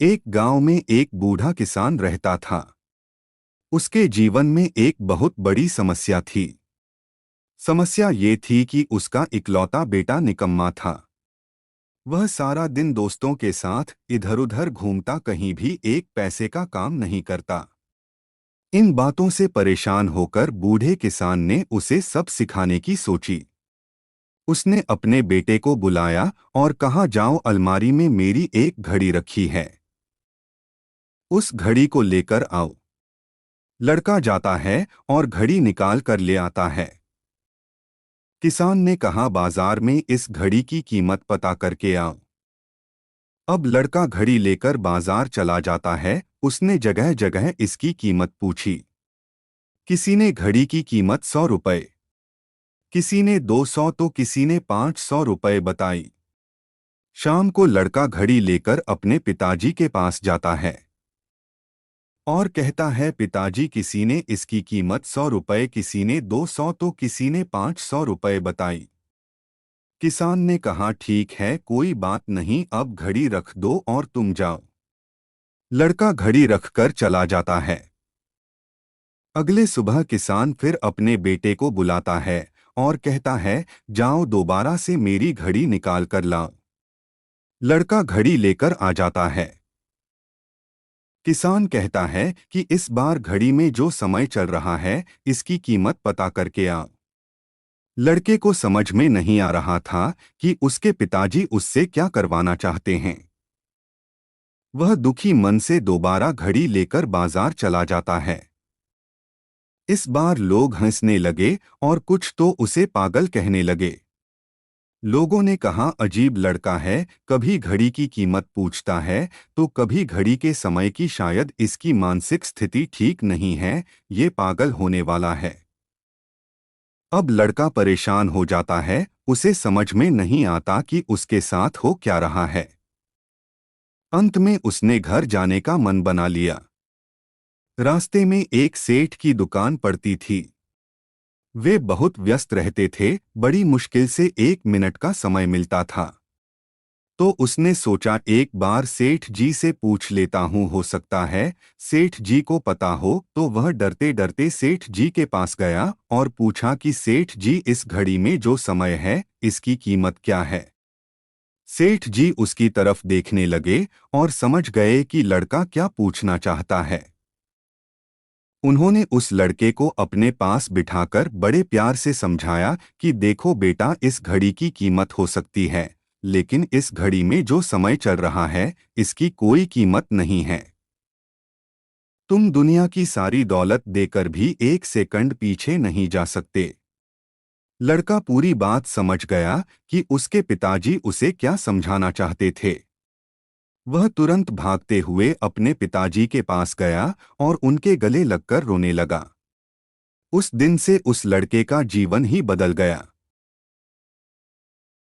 एक गांव में एक बूढ़ा किसान रहता था। उसके जीवन में एक बहुत बड़ी समस्या थी। समस्या ये थी कि उसका इकलौता बेटा निकम्मा था। वह सारा दिन दोस्तों के साथ इधर-उधर घूमता, कहीं भी एक पैसे का काम नहीं करता। इन बातों से परेशान होकर बूढ़े किसान ने उसे सब सिखाने की सोची। उसने अपने बेटे को बुलाया और कहा, जाओ, अलमारी में मेरी एक घड़ी रखी है, उस घड़ी को लेकर आओ। लड़का जाता है और घड़ी निकाल कर ले आता है। किसान ने कहा, बाजार में इस घड़ी की कीमत पता करके आओ। अब लड़का घड़ी लेकर बाजार चला जाता है। उसने जगह जगह इसकी कीमत पूछी। किसी ने घड़ी की कीमत 100 रुपए, किसी ने 200 तो किसी ने 500 रुपए बताई। शाम को लड़का घड़ी लेकर अपने पिताजी के पास जाता है और कहता है, पिताजी, किसी ने इसकी कीमत 100 रुपए, किसी ने 200 तो किसी ने 500 रुपए बताई। किसान ने कहा, ठीक है, कोई बात नहीं, अब घड़ी रख दो और तुम जाओ। लड़का घड़ी रखकर चला जाता है। अगले सुबह किसान फिर अपने बेटे को बुलाता है और कहता है, जाओ, दोबारा से मेरी घड़ी निकाल कर लाओ। लड़का घड़ी लेकर आ जाता है। किसान कहता है कि इस बार घड़ी में जो समय चल रहा है, इसकी कीमत पता करके आओ। लड़के को समझ में नहीं आ रहा था कि उसके पिताजी उससे क्या करवाना चाहते हैं। वह दुखी मन से दोबारा घड़ी लेकर बाजार चला जाता है। इस बार लोग हंसने लगे और कुछ तो उसे पागल कहने लगे। लोगों ने कहा, अजीब लड़का है, कभी घड़ी की कीमत पूछता है तो कभी घड़ी के समय की। शायद इसकी मानसिक स्थिति ठीक नहीं है, ये पागल होने वाला है। अब लड़का परेशान हो जाता है। उसे समझ में नहीं आता कि उसके साथ हो क्या रहा है। अंत में उसने घर जाने का मन बना लिया। रास्ते में एक सेठ की दुकान पड़ती थी। वे बहुत व्यस्त रहते थे, बड़ी मुश्किल से 1 मिनट का समय मिलता था। तो उसने सोचा, एक बार सेठ जी से पूछ लेता हूँ, हो सकता है सेठ जी को पता हो। तो वह डरते डरते सेठ जी के पास गया और पूछा कि सेठ जी, इस घड़ी में जो समय है, इसकी कीमत क्या है। सेठ जी उसकी तरफ देखने लगे और समझ गए कि लड़का क्या पूछना चाहता है। उन्होंने उस लड़के को अपने पास बिठाकर बड़े प्यार से समझाया कि देखो बेटा, इस घड़ी की कीमत हो सकती है, लेकिन इस घड़ी में जो समय चल रहा है, इसकी कोई कीमत नहीं है। तुम दुनिया की सारी दौलत देकर भी 1 सेकंड पीछे नहीं जा सकते। लड़का पूरी बात समझ गया कि उसके पिताजी उसे क्या समझाना चाहते थे। वह तुरंत भागते हुए अपने पिताजी के पास गया और उनके गले लगकर रोने लगा। उस दिन से उस लड़के का जीवन ही बदल गया।